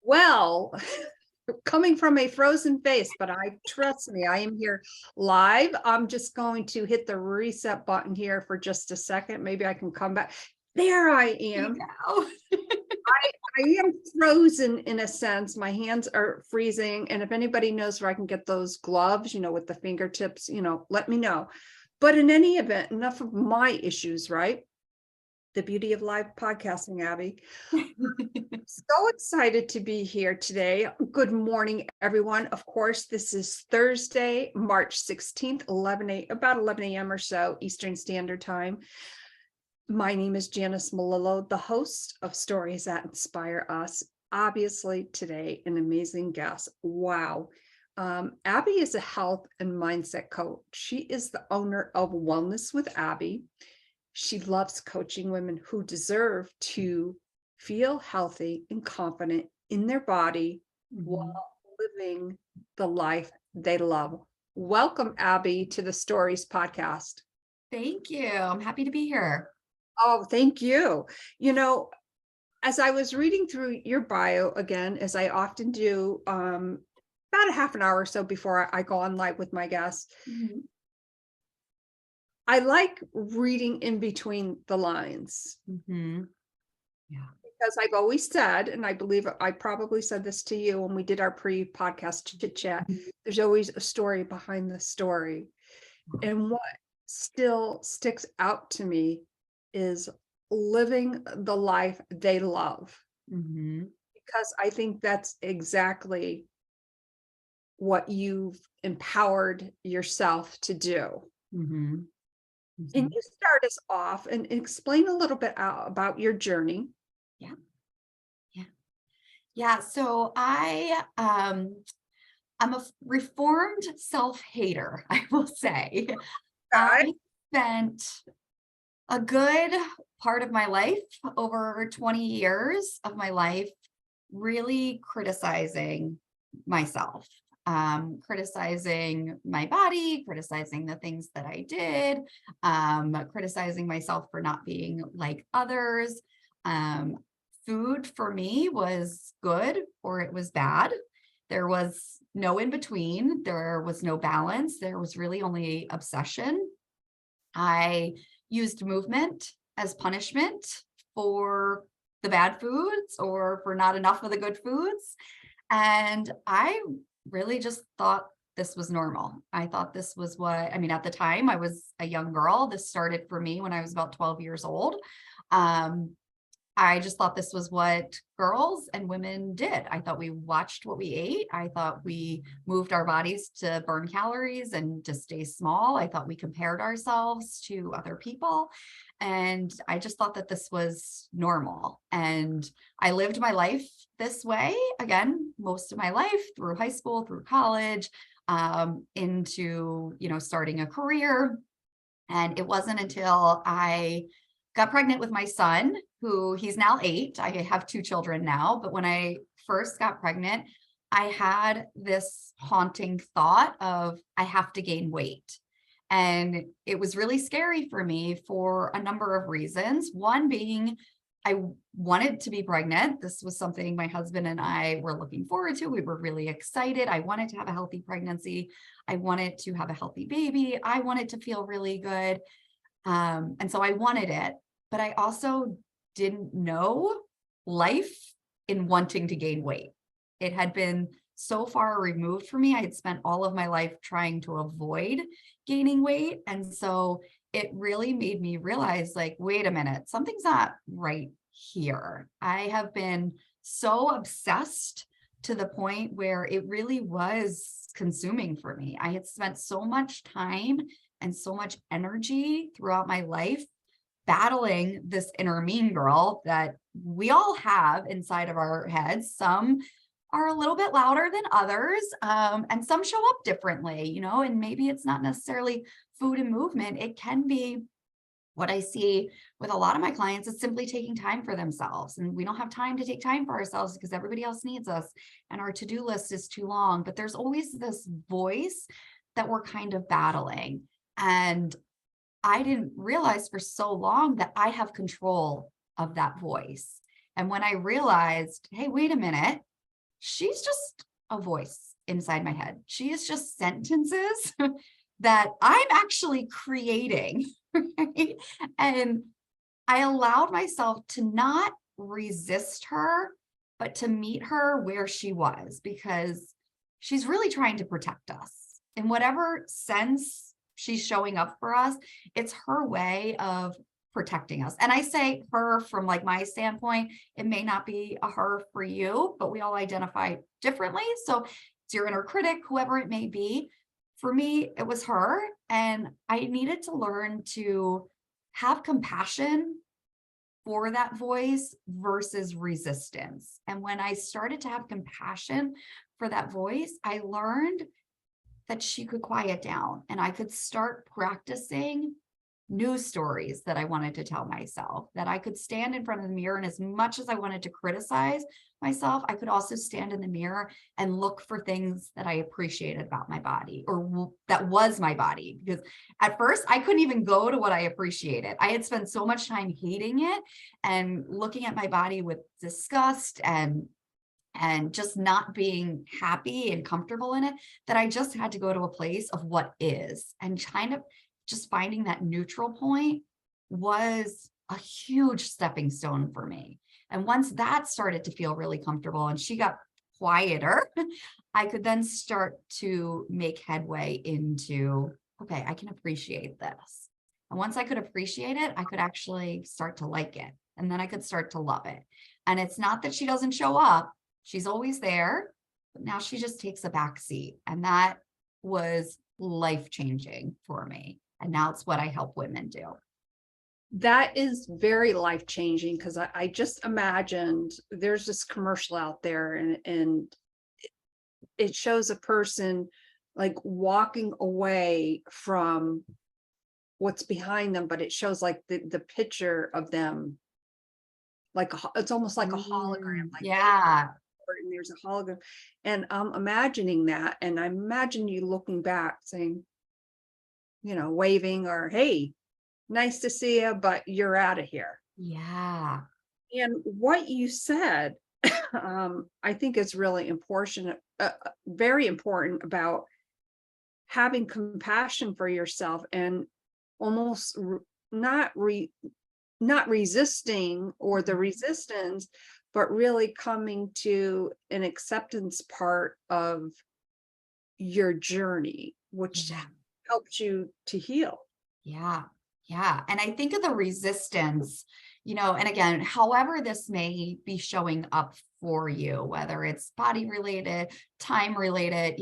Well, coming from a frozen face, but trust me, I am here live. I'm just going to hit the reset button here for just a second. Maybe I can come back. There I am. Now. I am frozen in a sense. My hands are freezing. And if anybody knows where I can get those gloves, with the fingertips, let me know. But in any event, enough of my issues, right? The beauty of live podcasting, Abby. So excited to be here today. Good morning, everyone. Of course, this is Thursday, March 16th, about 11 a.m. or so Eastern Standard Time. My name is Janice Malillo, the host of Stories That Inspire Us. Obviously, today, an amazing guest. Wow. Abby is a health and mindset coach. She is the owner of Wellness with Abby. She loves coaching women who deserve to feel healthy and confident in their body while living the life they love. Welcome, Abby, to the Stories podcast. Thank you. I'm happy to be here. Oh, thank you. As I was reading through your bio again, as I often do, about a half an hour or so before I go on live with my guests, I like reading in between the lines. Yeah. Because I've always said, and I believe I probably said this to you when we did our pre-podcast chit chat, there's always a story behind the story. And what still sticks out to me is living the life they love. Because I think that's exactly what you've empowered yourself to do. Can you start us off and explain a little bit about your journey? Yeah. So I'm a reformed self-hater, I will say. I spent a good part of my life, over 20 years of my life, really criticizing myself, criticizing my body, criticizing the things that I did, criticizing myself for not being like others. Food for me was good or it was bad. There was no in between. There was no balance. There was really only obsession. I used movement as punishment for the bad foods or for not enough of the good foods. And I really just thought this was normal. I thought this was at the time I was a young girl. This started for me when I was about 12 years old. I just thought this was what girls and women did. I thought we watched what we ate. I thought we moved our bodies to burn calories and to stay small. I thought we compared ourselves to other people. And I just thought that this was normal. And I lived my life this way, again, most of my life through high school, through college, into, starting a career. And it wasn't until I got pregnant with my son, who he's now 8. I have 2 children now. But when I first got pregnant, I had this haunting thought of I have to gain weight. And it was really scary for me for a number of reasons. One being I wanted to be pregnant. This was something my husband and I were looking forward to. We were really excited. I wanted to have a healthy pregnancy. I wanted to have a healthy baby. I wanted to feel really good. And so I wanted it, but I also didn't know life in wanting to gain weight. It had been so far removed for me. I had spent all of my life trying to avoid gaining weight. And so it really made me realize, wait a minute, something's not right here. I have been so obsessed to the point where it really was consuming for me. I had spent so much time and so much energy throughout my life battling this inner mean girl that we all have inside of our heads. Some are a little bit louder than others, and some show up differently, and maybe it's not necessarily food and movement. It can be what I see with a lot of my clients is simply taking time for themselves. And we don't have time to take time for ourselves because everybody else needs us and our to-do list is too long. But there's always this voice that we're kind of battling. And I didn't realize for so long that I have control of that voice. And when I realized, hey, wait a minute, she's just a voice inside my head. She is just sentences that I'm actually creating. Right? And I allowed myself to not resist her, but to meet her where she was, because she's really trying to protect us. In whatever sense she's showing up for us, it's her way of protecting us. And I say her from like my standpoint, it may not be a her for you, but we all identify differently. So it's your inner critic, whoever it may be. For me, it was her. And I needed to learn to have compassion for that voice versus resistance. And when I started to have compassion for that voice, I learned that she could quiet down and I could start practicing news stories that I wanted to tell myself, that I could stand in front of the mirror. And as much as I wanted to criticize myself, I could also stand in the mirror and look for things that I appreciated about my body, or that was my body. Because at first I couldn't even go to what I appreciated. I had spent so much time hating it and looking at my body with disgust and just not being happy and comfortable in it, that I just had to go to a place of what is, and kind of just finding that neutral point was a huge stepping stone for me. And once that started to feel really comfortable and she got quieter, I could then start to make headway into, okay, I can appreciate this. And once I could appreciate it, I could actually start to like it. And then I could start to love it. And it's not that she doesn't show up. She's always there, but now she just takes a back seat. And that was life-changing for me. And now it's what I help women do. That is very life-changing, because I just imagined there's this commercial out there, and it shows a person like walking away from what's behind them, but it shows like the picture of them, like it's almost like a hologram, like Yeah. and there's a hologram, and I'm imagining that, and I imagine you looking back saying, waving, or hey, nice to see you, but you're out of here. Yeah. And what you said, I think is really important, very important, about having compassion for yourself and almost not resisting, or the resistance, but really coming to an acceptance part of your journey, which Yeah. helps you to heal. Yeah. Yeah. And I think of the resistance, and again, however this may be showing up for you, whether it's body related, time related,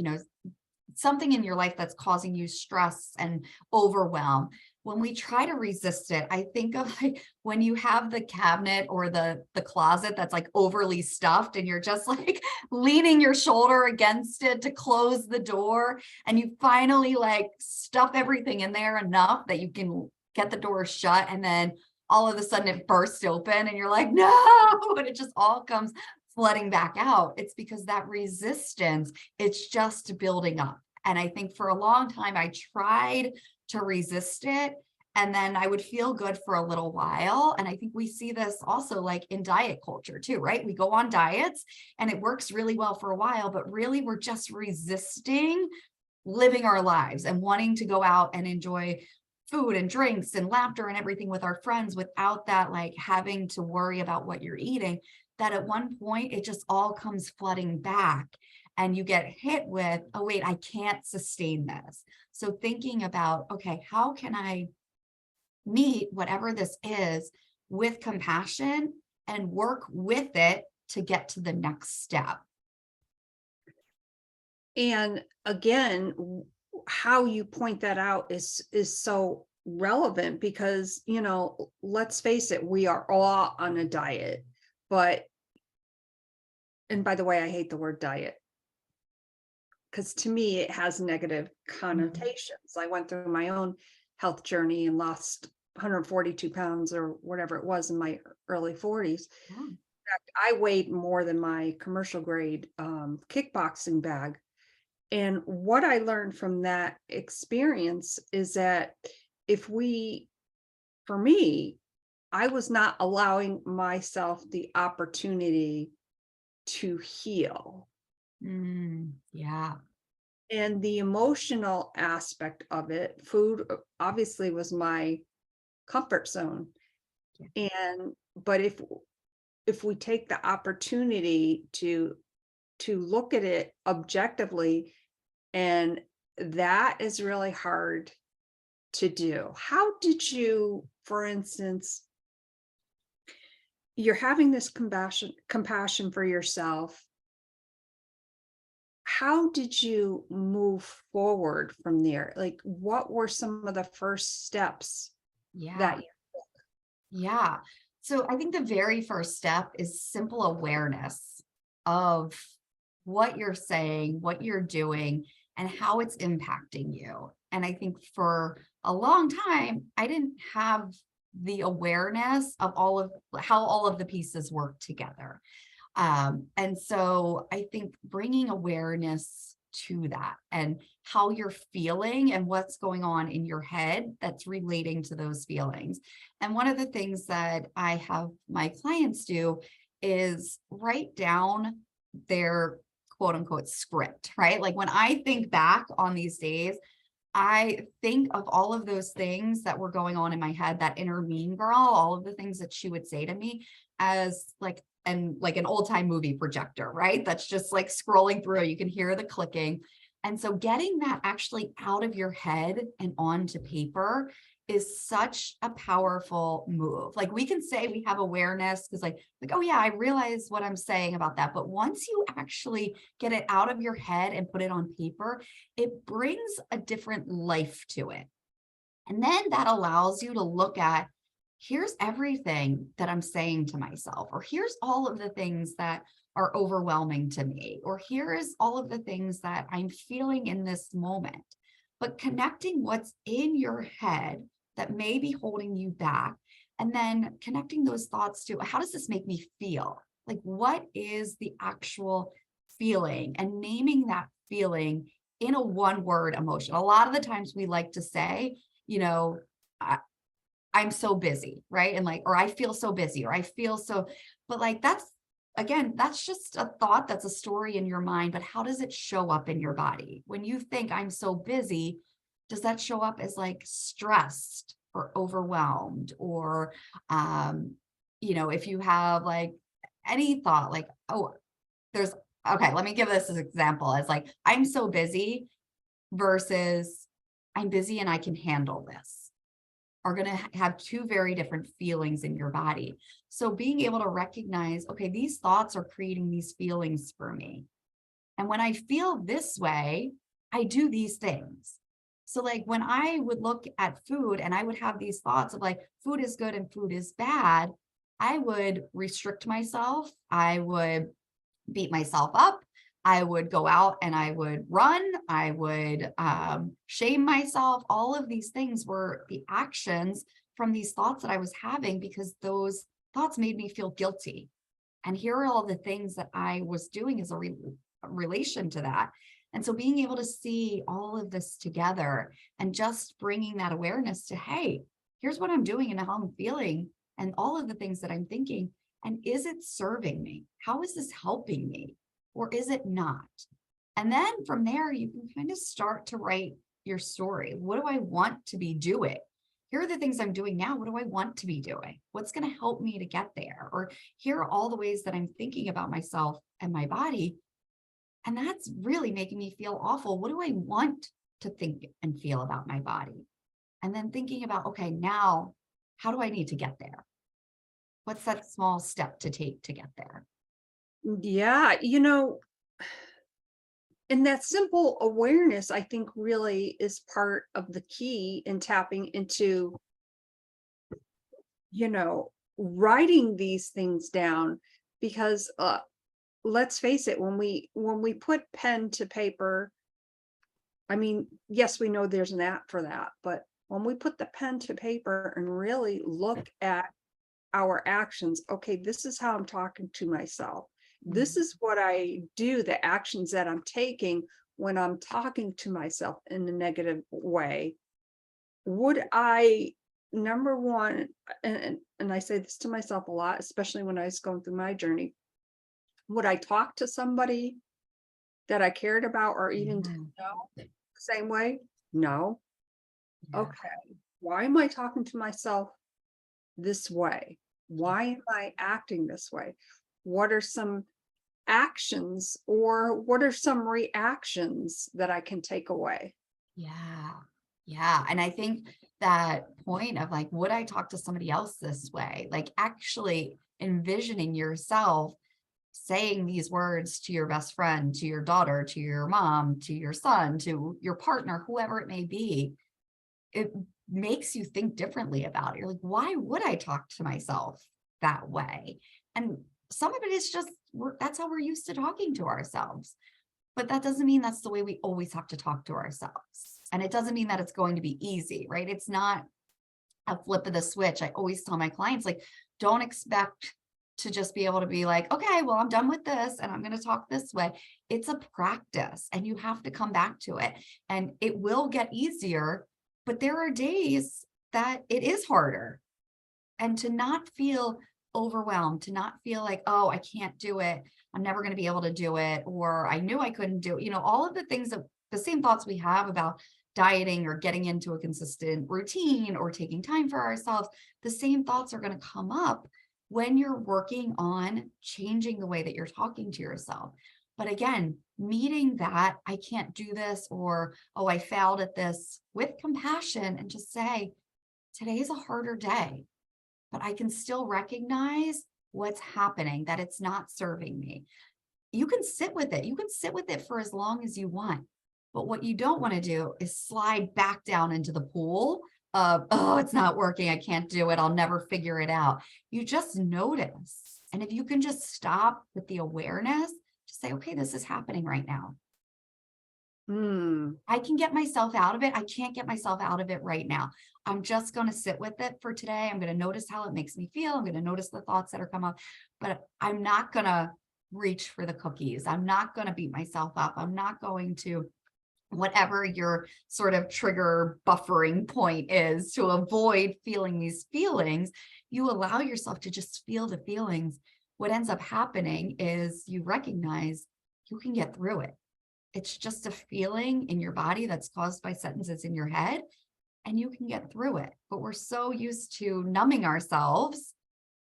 something in your life that's causing you stress and overwhelm. When we try to resist it, I think of like when you have the cabinet or the closet that's like overly stuffed and you're just like leaning your shoulder against it to close the door, and you finally like stuff everything in there enough that you can get the door shut, and then all of a sudden it bursts open and you're like, no, and it just all comes flooding back out. It's because that resistance, it's just building up. And I think for a long time, I tried to resist it, and then I would feel good for a little while. And I think we see this also like in diet culture too, right? We go on diets and it works really well for a while, but really we're just resisting living our lives and wanting to go out and enjoy food and drinks and laughter and everything with our friends without that, like having to worry about what you're eating, that at one point it just all comes flooding back. And you get hit with, oh, wait, I can't sustain this. So thinking about, okay, how can I meet whatever this is with compassion and work with it to get to the next step? And again, how you point that out is so relevant, because let's face it, we are all on a diet. And by the way, I hate the word diet, because to me it has negative connotations. I went through my own health journey and lost 142 pounds or whatever it was in my early 40s. Yeah. In fact, I weighed more than my commercial grade kickboxing bag. And what I learned from that experience is that for me, I was not allowing myself the opportunity to heal. Yeah. And the emotional aspect of it, food obviously was my comfort zone. Yeah. And but if we take the opportunity to look at it objectively, and that is really hard to do. How did you, for instance, you're having this compassion for yourself. How did you move forward from there? Like, what were some of the first steps Yeah. that you Yeah. So I think the very first step is simple awareness of what you're saying, what you're doing, and how it's impacting you. And I think for a long time, I didn't have the awareness of all of how all of the pieces work together. And so I think bringing awareness to that and how you're feeling and what's going on in your head that's relating to those feelings. And one of the things that I have my clients do is write down their quote unquote script, right? Like when I think back on these days, I think of all of those things that were going on in my head, that inner mean girl, all of the things that she would say to me as like an old time movie projector, right? That's just like scrolling through, you can hear the clicking. And so getting that actually out of your head and onto paper is such a powerful move. Like we can say we have awareness because like, oh yeah, I realize what I'm saying about that. But once you actually get it out of your head and put it on paper, it brings a different life to it. And then that allows you to look at, here's everything that I'm saying to myself, or here's all of the things that are overwhelming to me, or here is all of the things that I'm feeling in this moment. But connecting what's in your head that may be holding you back, and then connecting those thoughts to how does this make me feel? Like, what is the actual feeling? And naming that feeling in a one word emotion. A lot of the times we like to say, you know, I'm so busy, right? And like, or I feel so busy, or I feel so, but like again, that's just a thought, that's a story in your mind, but how does it show up in your body? When you think I'm so busy, does that show up as like stressed or overwhelmed? Or, if you have like any thought, like, oh, there's, okay, let me give this as an example as like, I'm so busy versus I'm busy and I can handle this, are going to have two very different feelings in your body. So being able to recognize, okay, these thoughts are creating these feelings for me. And when I feel this way, I do these things. So like when I would look at food and I would have these thoughts of like, food is good and food is bad, I would restrict myself. I would beat myself up. I would go out and I would run. I would shame myself. All of these things were the actions from these thoughts that I was having because those thoughts made me feel guilty. And here are all the things that I was doing as a relation to that. And so being able to see all of this together and just bringing that awareness to, hey, here's what I'm doing and how I'm feeling and all of the things that I'm thinking. And is it serving me? How is this helping me? Or is it not? And then from there, you can kind of start to write your story. What do I want to be doing? Here are the things I'm doing now. What do I want to be doing? What's going to help me to get there? Or here are all the ways that I'm thinking about myself and my body. And that's really making me feel awful. What do I want to think and feel about my body? And then thinking about, okay, now how do I need to get there? What's that small step to take to get there? Yeah, and that simple awareness, I think, really is part of the key in tapping into, writing these things down. Because let's face it, when we put pen to paper, I mean, yes, we know there's an app for that, but when we put the pen to paper and really look at our actions, okay, this is how I'm talking to myself. This is what I do, the actions that I'm taking when I'm talking to myself in a negative way. Would I number one, and I say this to myself a lot, especially when I was going through my journey. Would I talk to somebody that I cared about or even Yeah, didn't know the same way? No. yeah, Okay. Why am I talking to myself this way? Why am I acting this way? What are some actions or what are some reactions that I can take away? yeah, yeah. And I think that point of like, would I talk to somebody else this way? Like actually envisioning yourself saying these words to your best friend, to your daughter, to your mom, to your son, to your partner, whoever it may be, it makes you think differently about it. You're like, why would I talk to myself that way? And some of it is just that's how we're used to talking to ourselves. But that doesn't mean that's the way we always have to talk to ourselves. And it doesn't mean that it's going to be easy, right? It's not a flip of the switch. I always tell my clients, like, don't expect to just be able to be like, okay, well, I'm done with this and I'm going to talk this way. It's a practice and you have to come back to it and it will get easier. But there are days that it is harder, and to not feel overwhelmed, to not feel like, oh, I can't do it. I'm never going to be able to do it. Or I knew I couldn't do it. All of the things that the same thoughts we have about dieting or getting into a consistent routine or taking time for ourselves, the same thoughts are going to come up when you're working on changing the way that you're talking to yourself. But again, meeting that I can't do this or, oh, I failed at this with compassion and just say, today's a harder day, but I can still recognize what's happening, that it's not serving me. You can sit with it. You can sit with it for as long as you want. But what you don't want to do is slide back down into the pool of, oh, it's not working. I can't do it. I'll never figure it out. You just notice. And if you can just stop with the awareness, just say, okay, this is happening right now. Hmm. I can get myself out of it. I can't get myself out of it right now. I'm just going to sit with it for today. I'm going to notice how it makes me feel. I'm going to notice the thoughts that are come up, but I'm not going to reach for the cookies. I'm not going to beat myself up. I'm not going to whatever your sort of trigger buffering point is to avoid feeling these feelings. You allow yourself to just feel the feelings. What ends up happening is you recognize you can get through it. It's just a feeling in your body that's caused by sentences in your head, and you can get through it. But we're so used to numbing ourselves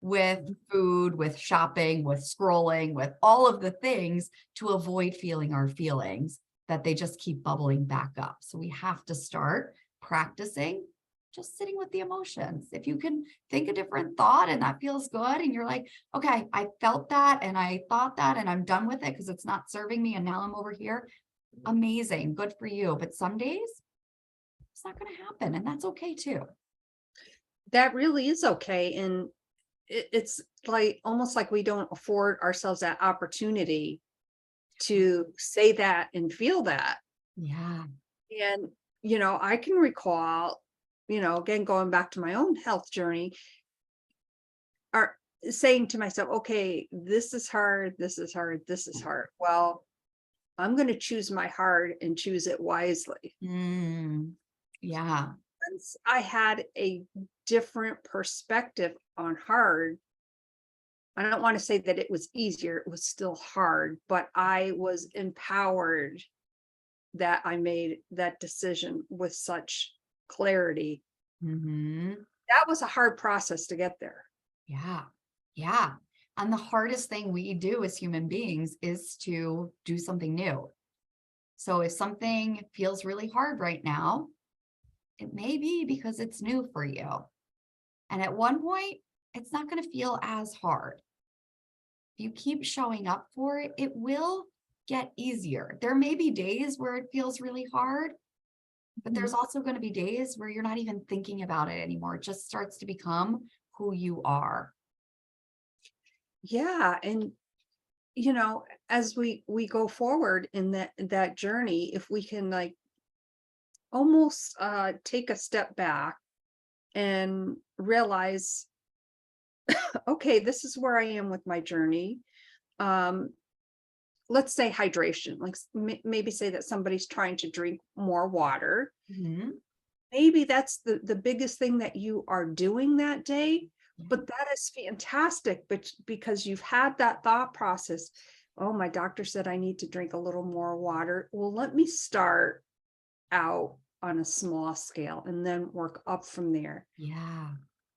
with food, with shopping, with scrolling, with all of the things to avoid feeling our feelings that they just keep bubbling back up. So we have to start practicing just sitting with the emotions. If you can think a different thought and that feels good, and you're like, okay, I felt that and I thought that and I'm done with it because it's not serving me and now I'm over here. Amazing, good for you. But some days it's not going to happen, and that's okay too. That really is okay. And it's like almost like we don't afford ourselves that opportunity to say that and feel that. Yeah. And, I can recall, again, going back to my own health journey, are saying to myself, okay, this is hard, this is hard, this is hard. Well, I'm going to choose my hard and choose it wisely. Yeah. Once I had a different perspective on hard, I don't want to say that it was easier, it was still hard, but I was empowered that I made that decision with such clarity. Hmm. That was a hard process to get there. Yeah. Yeah. And the hardest thing we do as human beings is to do something new. So if something feels really hard right now, it may be because it's new for you. And at one point, it's not going to feel as hard. If you keep showing up for it, it will get easier. There may be days where it feels really hard, but there's also going to be days where you're not even thinking about it anymore. It just starts to become who you are. Yeah. And as we go forward in that journey, if we can like almost take a step back and realize, okay, this is where I am with my journey. Um, let's say hydration, like maybe say that somebody's trying to drink more water. Mhm. maybe that's the biggest thing that you are doing that day. Yeah. But that is fantastic, but because you've had that thought process, oh, my doctor said I need to drink a little more water. Well, let me start out on a small scale and then work up from there. Yeah.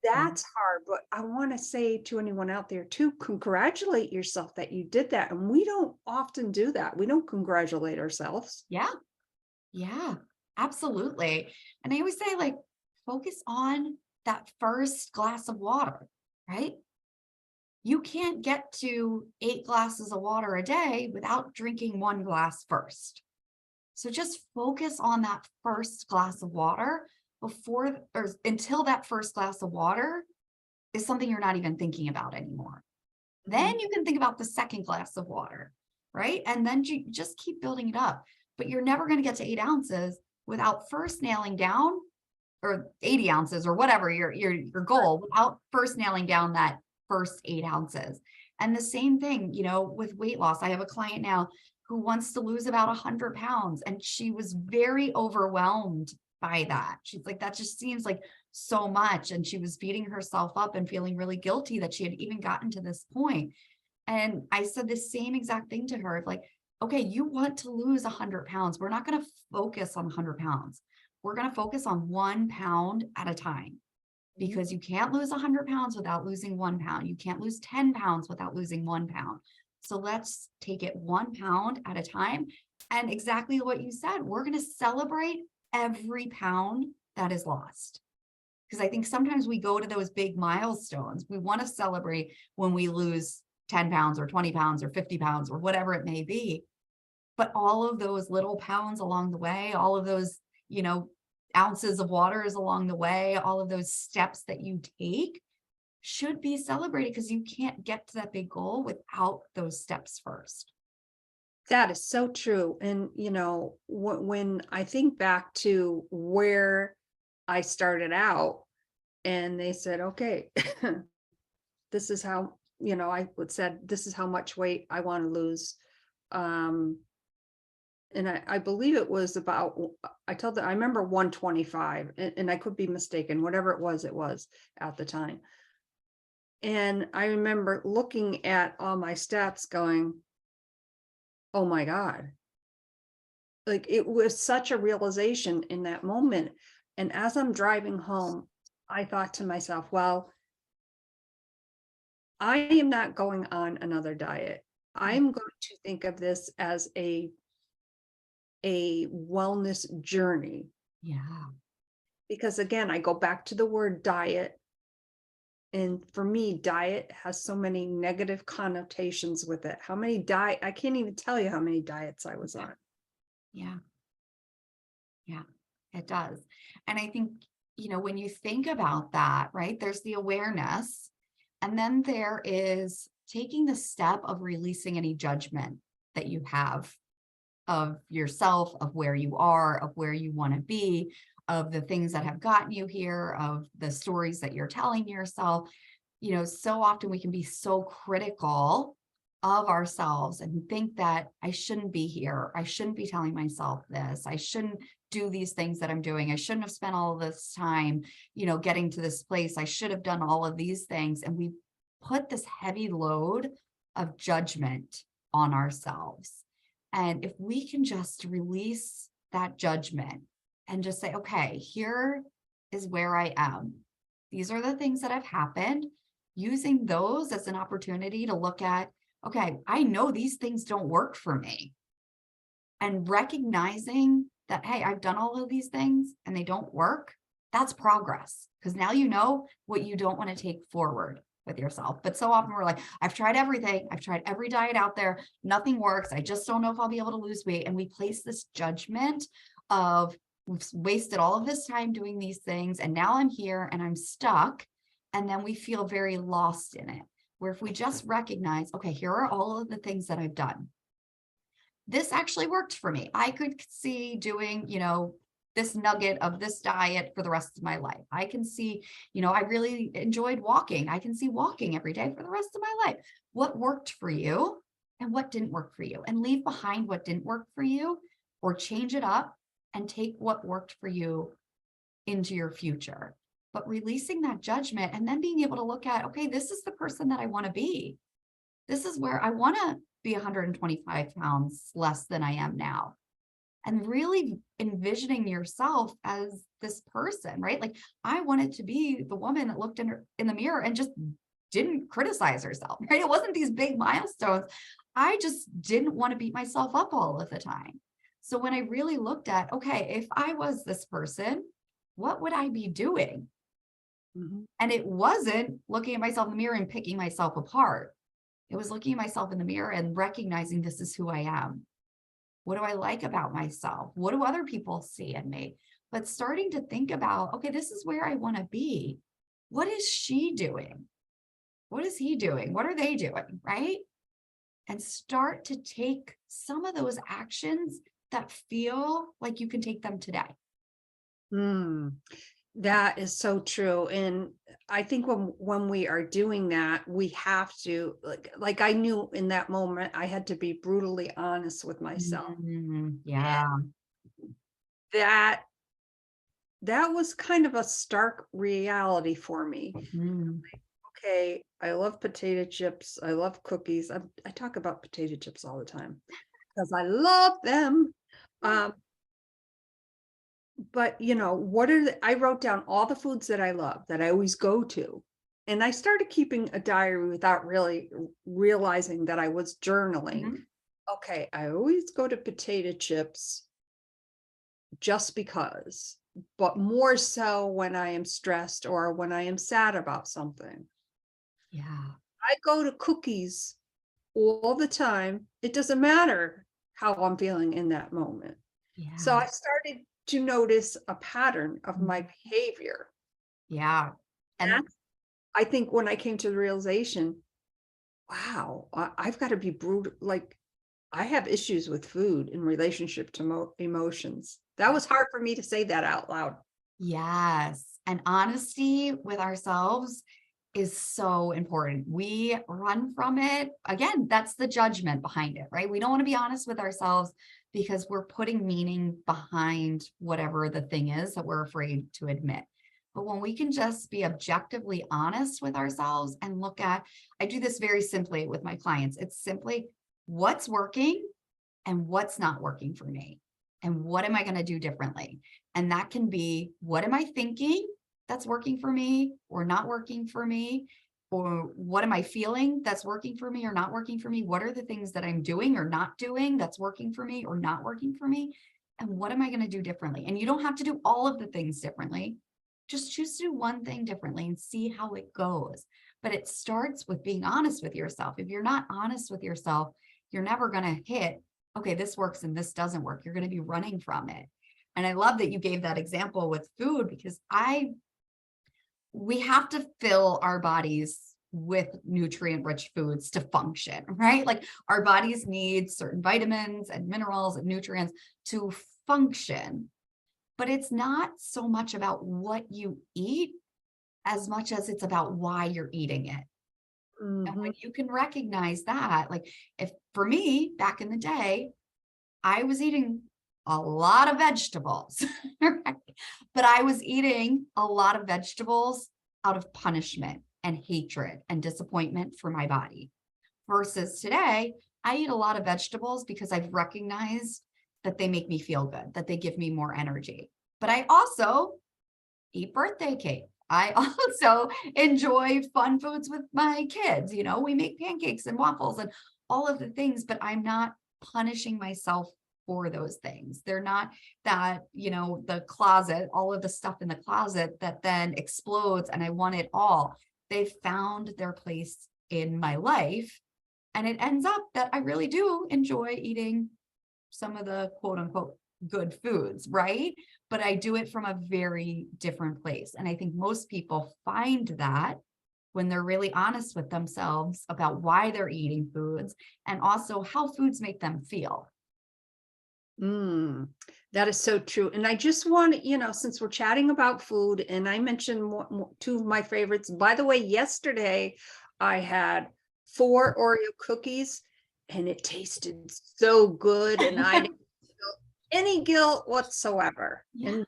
That's hard, but I want to say to anyone out there too, congratulate yourself that you did that. And we don't often do that. We don't congratulate ourselves. Yeah. Yeah, absolutely. And I always say, like, focus on that first glass of water, right? You can't get to 8 glasses of water a day without drinking 1 glass first. So just focus on that first glass of water before or until that first glass of water is something you're not even thinking about anymore. Then you can think about the second glass of water, right? And then you just keep building it up. But you're never going to get to 8 ounces without first nailing down, or 80 ounces or whatever your goal, without first nailing down that first 8 ounces. And the same thing, with weight loss. I have a client now who wants to lose about 100 pounds, and she was very overwhelmed by that. She's like, that just seems like so much. And she was beating herself up and feeling really guilty that she had even gotten to this point. And I said the same exact thing to her, like, okay, you want to lose 100 pounds. We're not going to focus on 100 pounds. We're going to focus on 1 pound at a time, because you can't lose 100 pounds without losing 1 pound. You can't lose 10 pounds without losing 1 pound. So let's take it 1 pound at a time. And exactly what you said, we're going to celebrate every pound that is lost. Because I think sometimes we go to those big milestones. We want to celebrate when we lose 10 pounds or 20 pounds or 50 pounds or whatever it may be. But all of those little pounds along the way, all of those, ounces of waters along the way, all of those steps that you take should be celebrated, because you can't get to that big goal without those steps first. That is so true. And, when I think back to where I started out and they said, okay, this is how, I would said, this is how much weight I want to lose. And I believe it was about, I remember 125, and I could be mistaken, whatever it was at the time. And I remember looking at all my steps going, oh my God. Like, it was such a realization in that moment. And as I'm driving home, I thought to myself, well, I am not going on another diet. I'm going to think of this as a wellness journey. Yeah. Because again, I go back to the word diet. And for me, diet has so many negative connotations with it. I can't even tell you how many diets I was on. Yeah. Yeah, it does. And I think, when you think about that, right, there's the awareness, and then there is taking the step of releasing any judgment that you have of yourself, of where you are, of where you want to be, of the things that have gotten you here, of the stories that you're telling yourself. So often we can be so critical of ourselves and think that I shouldn't be here. I shouldn't be telling myself this. I shouldn't do these things that I'm doing. I shouldn't have spent all of this time, getting to this place. I should have done all of these things. And we put this heavy load of judgment on ourselves. And if we can just release that judgment and just say, okay, here is where I am. These are the things that have happened, using those as an opportunity to look at, okay, I know these things don't work for me. And recognizing that, hey, I've done all of these things and they don't work. That's progress, because now you know what you don't want to take forward with yourself. But so often we're like, I've tried everything. I've tried every diet out there. Nothing works. I just don't know if I'll be able to lose weight. And we place this judgment of, we've wasted all of this time doing these things, and now I'm here and I'm stuck. And then we feel very lost in it. Where if we just recognize, okay, here are all of the things that I've done. This actually worked for me. I could see doing, this nugget of this diet for the rest of my life. I can see, I really enjoyed walking. I can see walking every day for the rest of my life. What worked for you and what didn't work for you, and leave behind what didn't work for you, or change it up and take what worked for you into your future, but releasing that judgment and then being able to look at, okay, this is the person that I want to be. This is where I want to be 125 pounds less than I am now. And really envisioning yourself as this person, right? Like I wanted to be the woman that looked in the mirror and just didn't criticize herself, right? It wasn't these big milestones. I just didn't want to beat myself up all of the time. So when I really looked at, okay, if I was this person, what would I be doing? Mhm. And it wasn't looking at myself in the mirror and picking myself apart. It was looking at myself in the mirror and recognizing this is who I am. What do I like about myself? What do other people see in me? But starting to think about, okay, this is where I want to be. What is she doing? What is he doing? What are they doing? Right? And start to take some of those actions that feel like you can take them today. Mm, that is so true. And I think when we are doing that, we have to like I knew in that moment I had to be brutally honest with myself. Yeah. That that was kind of a stark reality for me. Mm. Okay, I love potato chips. I love cookies. I talk about potato chips all the time because I love them. Um, but what are I wrote down all the foods that I love that I always go to. And I started keeping a diary without really realizing that I was journaling. Mhm. Okay, I always go to potato chips just because, but more so when I am stressed or when I am sad about something. Yeah. I go to cookies all the time. It doesn't matter how I'm feeling in that moment. So Yeah. I started to notice a pattern of my behavior. Yeah. And That's, I think when I came to the realization, wow, I've got to be brutal. Like I have issues with food in relationship to emotions. That was hard for me to say that out loud. yes. And honesty with ourselves is so important. We run from it. Again, that's the judgment behind it, right? We don't want to be honest with ourselves because we're putting meaning behind whatever the thing is that we're afraid to admit. But when we can just be objectively honest with ourselves and look at, I do this very simply with my clients. It's simply what's working and what's not working for me. And what am I going to do differently? And that can be, what am I thinking that's working for me or not working for me? Or what am I feeling that's working for me or not working for me? What are the things that I'm doing or not doing that's working for me or not working for me? And what am I going to do differently? And you don't have to do all of the things differently. Just choose to do one thing differently and see how it goes. But it starts with being honest with yourself. If you're not honest with yourself, you're never going to hit, okay, this works and this doesn't work. You're going to be running from it. And I love that you gave that example with food because we have to fill our bodies with nutrient rich foods to function, right? Like our bodies need certain vitamins and minerals and nutrients to function. But it's not so much about what you eat as much as it's about why you're eating it. And Mhm. when you can recognize that, like if for me back in the day, I was eating a lot of vegetables, right? But I was eating a lot of vegetables out of punishment and hatred and disappointment for my body. Versus today, I eat a lot of vegetables because I've recognized that they make me feel good, that they give me more energy. But I also eat birthday cake. I also enjoy fun foods with my kids. We make pancakes and waffles and all of the things, but I'm not punishing myself for those things. They're not that, the closet, all of the stuff in the closet that then explodes and I want it all. They've found their place in my life. And it ends up that I really do enjoy eating some of the quote unquote good foods, right? But I do it from a very different place. And I think most people find that when they're really honest with themselves about why they're eating foods and also how foods make them feel. Mm, that is so true. And I just want to, since we're chatting about food, and I mentioned two of my favorites. By the way, yesterday I had 4 Oreo cookies and it tasted so good. And I didn't feel any guilt whatsoever. Yeah. And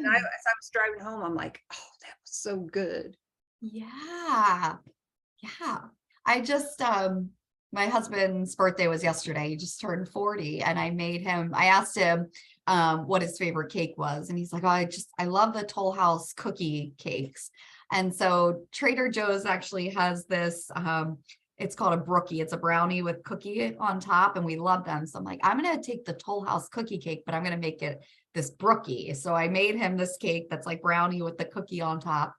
I, as I was driving home, I'm like, oh, that was so good. Yeah. Yeah. I just my husband's birthday was yesterday. He just turned 40 and I asked him what his favorite cake was. And he's like, oh, I love the Toll House cookie cakes. And so Trader Joe's actually has this it's called a brookie. It's a brownie with cookie on top, and we love them. So I'm like, I'm gonna take the Toll House cookie cake, but I'm gonna make it this brookie. So I made him this cake that's like brownie with the cookie on top.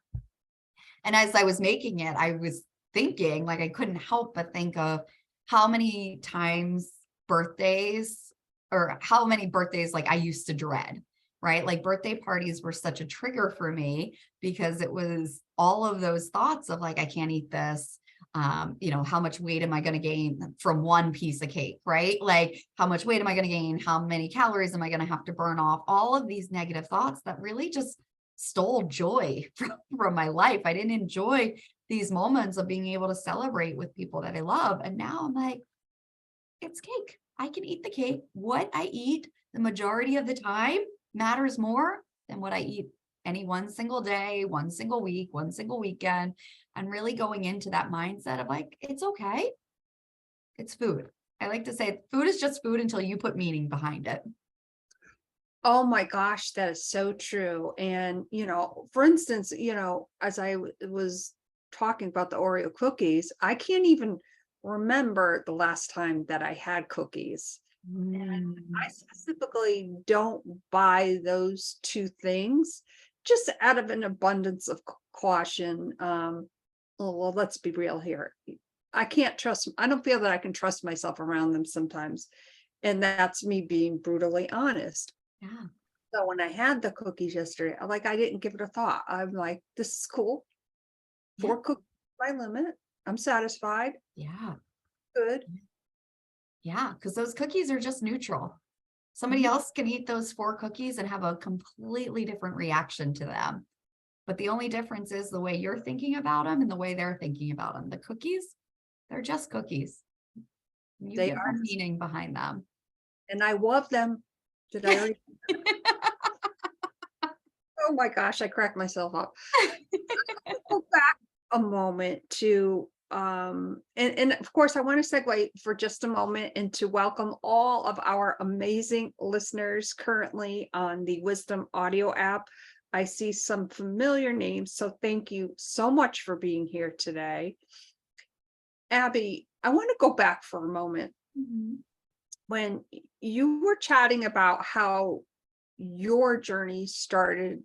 And as I was making it, I was thinking, like, I couldn't help but think of how many times birthdays or how many birthdays like I used to dread, right? Like birthday parties were such a trigger for me because it was all of those thoughts of like, I can't eat this. How much weight am I going to gain from one piece of cake, right? Like, how much weight am I going to gain? How many calories am I going to have to burn off? All of these negative thoughts that really just stole joy from my life. I didn't enjoy these moments of being able to celebrate with people that I love. And now I'm like, it's cake. I can eat the cake. What I eat the majority of the time matters more than what I eat any one single day, one single week, one single weekend. And really going into that mindset of like, it's okay. It's food. I like to say food is just food until you put meaning behind it. Oh my gosh, that is so true. And, for instance, as I was talking about the Oreo cookies, I can't even remember the last time that I had cookies. And I specifically don't buy those two things just out of an abundance of caution. Well, let's be real here. I don't feel that I can trust myself around them sometimes. And that's me being brutally honest. Yeah. So when I had the cookies yesterday, I didn't give it a thought. I'm like, this is cool. Yeah. 4 cookies my limit. I'm satisfied. Yeah. Good. Yeah. Because those cookies are just neutral. Somebody else can eat those 4 cookies and have a completely different reaction to them. But the only difference is the way you're thinking about them and the way they're thinking about them. The cookies, they're just cookies. You They give are, them meaning behind them. and I love them. Did I already? Oh my gosh, I cracked myself up. Go back a moment to and of course I want to segue for just a moment and to welcome all of our amazing listeners currently on the Wisdom audio app. I see some familiar names, so thank you so much for being here today. Abby, I want to go back for a moment when you were chatting about how your journey started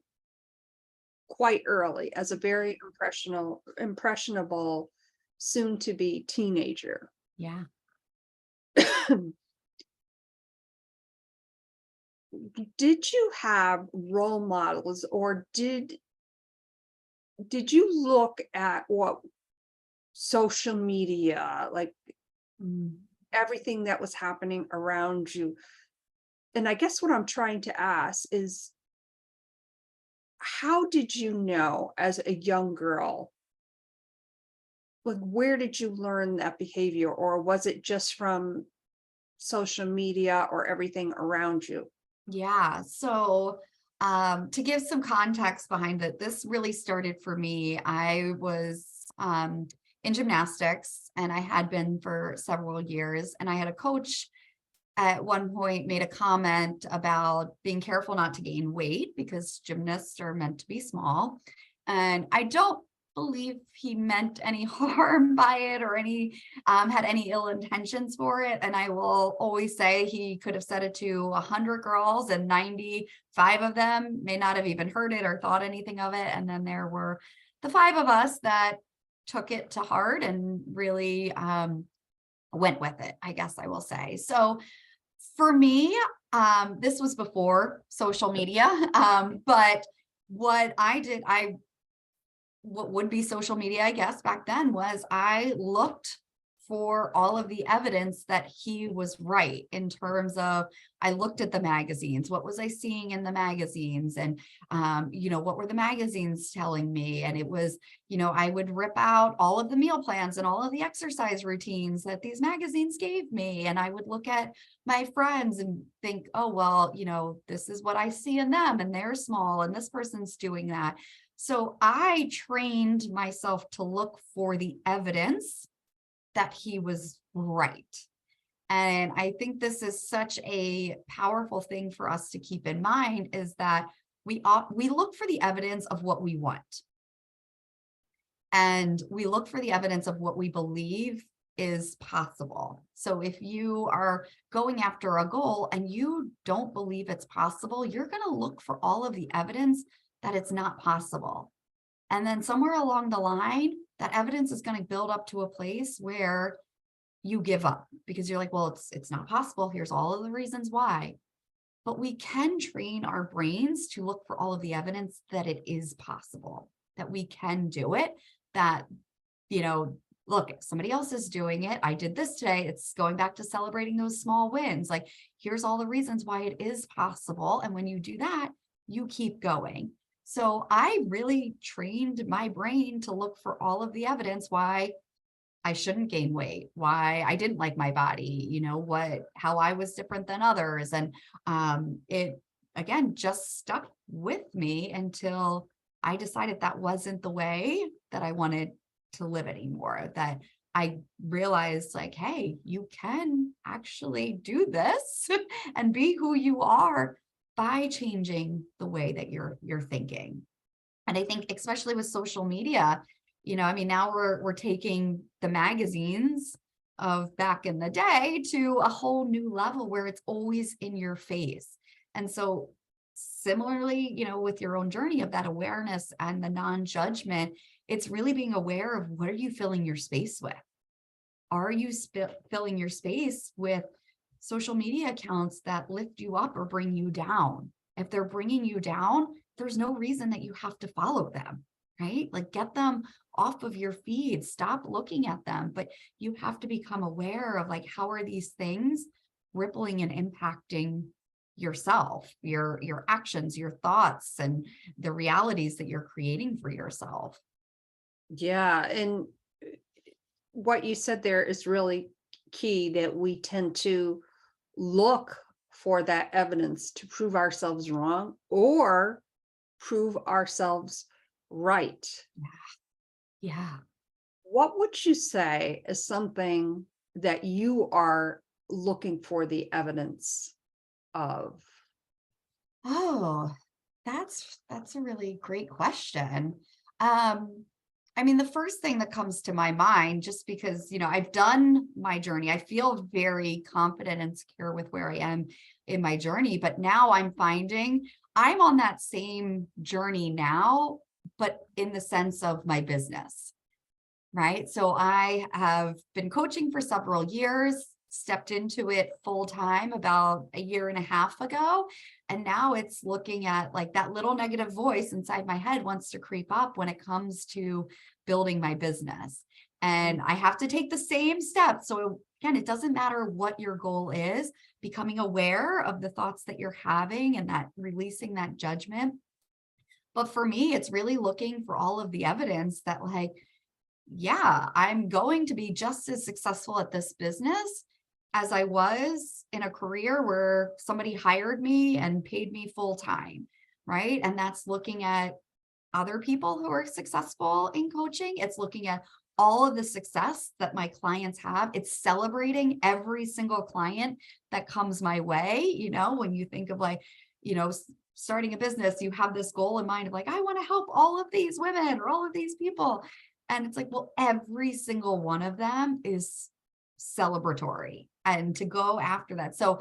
quite early as a very impressionable, soon to be teenager. Yeah. Did you have role models, or did you look at what social media, like everything that was happening around you? And I guess what I'm trying to ask is, how did you know as a young girl, like where did you learn that behavior, or was it just from social media or everything around you? Yeah. So to give some context behind it, this really started for me. I was in gymnastics and I had been for several years, and I had a coach at one point made a comment about being careful not to gain weight because gymnasts are meant to be small. And I don't believe he meant any harm by it or had any ill intentions for it. And I will always say he could have said it to 100 girls and 95 of them may not have even heard it or thought anything of it. And then there were the 5 of us that took it to heart and really went with it, I guess I will say. So for me, this was before social media, but what I did, what would be social media, I guess, back then was I looked for all of the evidence that he was right in terms of, I looked at the magazines, what was I seeing in the magazines? And, what were the magazines telling me? And it was, I would rip out all of the meal plans and all of the exercise routines that these magazines gave me. And I would look at my friends and think, oh, well, this is what I see in them, and they're small and this person's doing that. So I trained myself to look for the evidence that he was right. And I think this is such a powerful thing for us to keep in mind, is that we look for the evidence of what we want. And we look for the evidence of what we believe is possible. So if you are going after a goal and you don't believe it's possible, you're going to look for all of the evidence that it's not possible. And then somewhere along the line, that evidence is going to build up to a place where you give up, because you're like, well, it's not possible. Here's all of the reasons why. But we can train our brains to look for all of the evidence that it is possible, that we can do it, that, look, somebody else is doing it. I did this today. It's going back to celebrating those small wins. Like, here's all the reasons why it is possible. And when you do that, you keep going. So I really trained my brain to look for all of the evidence why I shouldn't gain weight, why I didn't like my body, how I was different than others. And it, again, just stuck with me until I decided that wasn't the way that I wanted to live anymore, that I realized, like, hey, you can actually do this and be who you are by changing the way that you're thinking. And I think especially with social media, now we're taking the magazines of back in the day to a whole new level where it's always in your face. And so similarly, with your own journey of that awareness and the non-judgment, it's really being aware of, what are you filling your space with? Are you filling your space with social media accounts that lift you up or bring you down? If they're bringing you down, there's no reason that you have to follow them, right? Like, get them off of your feed, stop looking at them. But you have to become aware of, like, how are these things rippling and impacting yourself, your actions, your thoughts, and the realities that you're creating for yourself. Yeah. And what you said there is really key, that we tend to look for that evidence to prove ourselves wrong or prove ourselves right. Yeah. What would you say is something that you are looking for the evidence of? Oh, that's a really great question. The first thing that comes to my mind, just because, I've done my journey, I feel very confident and secure with where I am in my journey, but now I'm finding I'm on that same journey now, but in the sense of my business, right? So I have been coaching for several years, stepped into it full time about a year and a half ago. And now it's looking at, like, that little negative voice inside my head wants to creep up when it comes to building my business. And I have to take the same steps. So again, it doesn't matter what your goal is, becoming aware of the thoughts that you're having and that releasing that judgment. But for me, it's really looking for all of the evidence that, like, yeah, I'm going to be just as successful at this business as I was in a career where somebody hired me and paid me full time, right? And that's looking at other people who are successful in coaching. It's looking at all of the success that my clients have. It's celebrating every single client that comes my way. When you think of, like, starting a business, you have this goal in mind of, like, I want to help all of these women or all of these people. And it's like, well, every single one of them is celebratory, and to go after that. So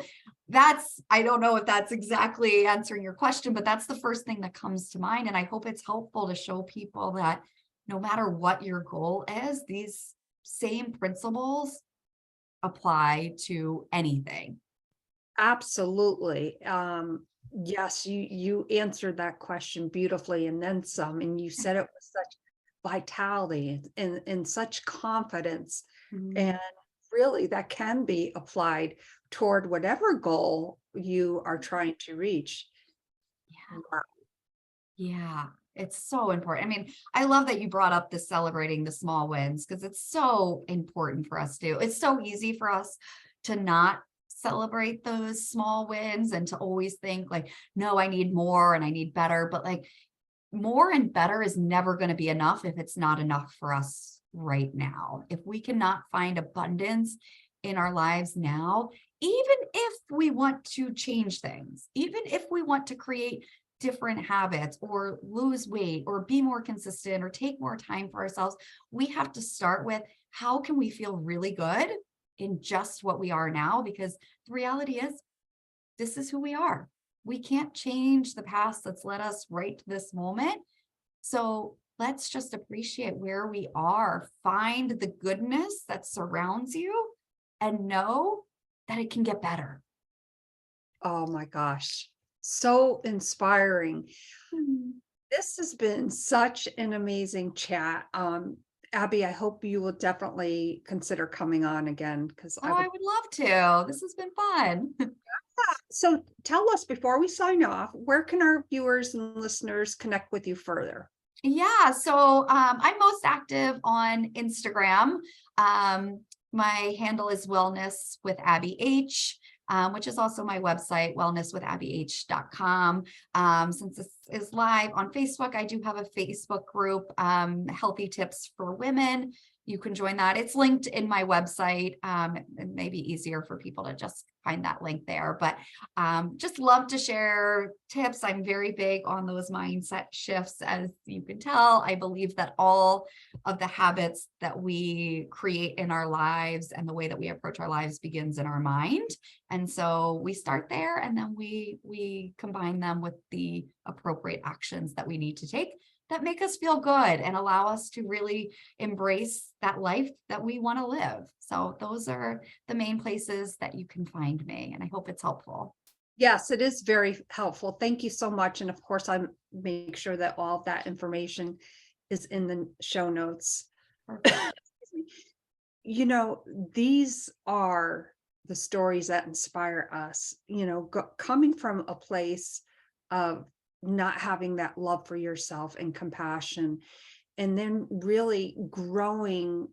I don't know if that's exactly answering your question, but that's the first thing that comes to mind. And I hope it's helpful to show people that no matter what your goal is, these same principles apply to anything. Absolutely. Yes, you answered that question beautifully, and then some, and you said it with such vitality and such confidence. Mhm. And really that can be applied toward whatever goal you are trying to reach. Yeah. Wow. Yeah, it's so important. I mean, I love that you brought up the celebrating the small wins because it's so important for us to. It's so easy for us to not celebrate those small wins and to always think like, no, I need more and I need better. But like more and better is never going to be enough if it's not enough for us right now. If we cannot find abundance in our lives now, even if we want to change things, even if we want to create different habits or lose weight or be more consistent or take more time for ourselves, we have to start with how can we feel really good in just what we are now? Because the reality is, this is who we are. We can't change the past that's led us right to this moment. So let's just appreciate where we are, find the goodness that surrounds you, and know that it can get better. Oh my gosh. So inspiring. Mhm. This has been such an amazing chat. Abby, I hope you will definitely consider coming on again because I Oh, I would. would love to. This has been fun. So tell us before we sign off, where can our viewers and listeners connect with you further? Yeah, so I'm most active on Instagram. Um, my handle is Wellness with Abby H, which is also my website, wellnesswithabbych.com. Since this is live on Facebook, I do have a Facebook group, Healthy Tips for Women. You can join that. It's linked in my website. It may be easier for people to just find that link there, but just love to share tips. I'm very big on those mindset shifts. As you can tell, I believe that all of the habits that we create in our lives and the way that we approach our lives begins in our mind. And so we start there and then we combine them with the appropriate actions that we need to take that make us feel good and allow us to really embrace that life that we want to live. So those are the main places that you can find me, and I hope it's helpful. Yes, it is very helpful. Thank you so much. And of course, I make sure that all of that information is in the show notes. Perfect. You know, these are the stories that inspire us, coming from a place of not having that love for yourself and compassion, and then really growing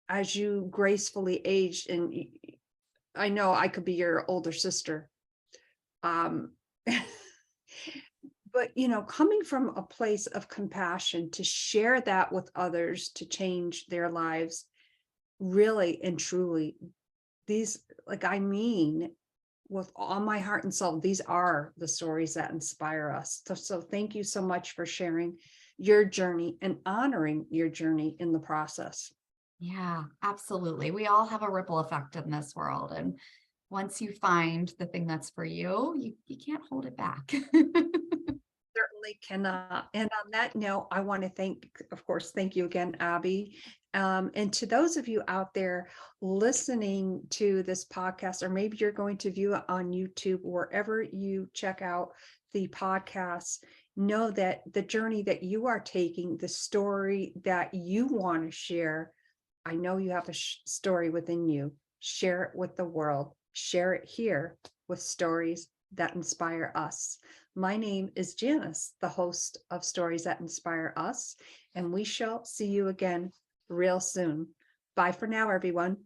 as you gracefully aged. And I know I could be your older sister. Um, but coming from a place of compassion to share that with others to change their lives, really and truly, these, like, I mean, with all my heart and soul, these are the stories that inspire us. So thank you so much for sharing your journey and honoring your journey in the process. Yeah, absolutely. We all have a ripple effect in this world. And once you find the thing that's for you, you can't hold it back. Certainly cannot. And on that note, I want to of course, thank you again, Abby. And to those of you out there listening to this podcast, or maybe you're going to view it on YouTube, wherever you check out the podcast, know that the journey that you are taking, the story that you want to share, I know you have a story within you. Share it with the world. Share it here with stories that inspire us. My name is Janice, the host of Stories That Inspire Us, and we shall see you again real soon. Bye for now, everyone.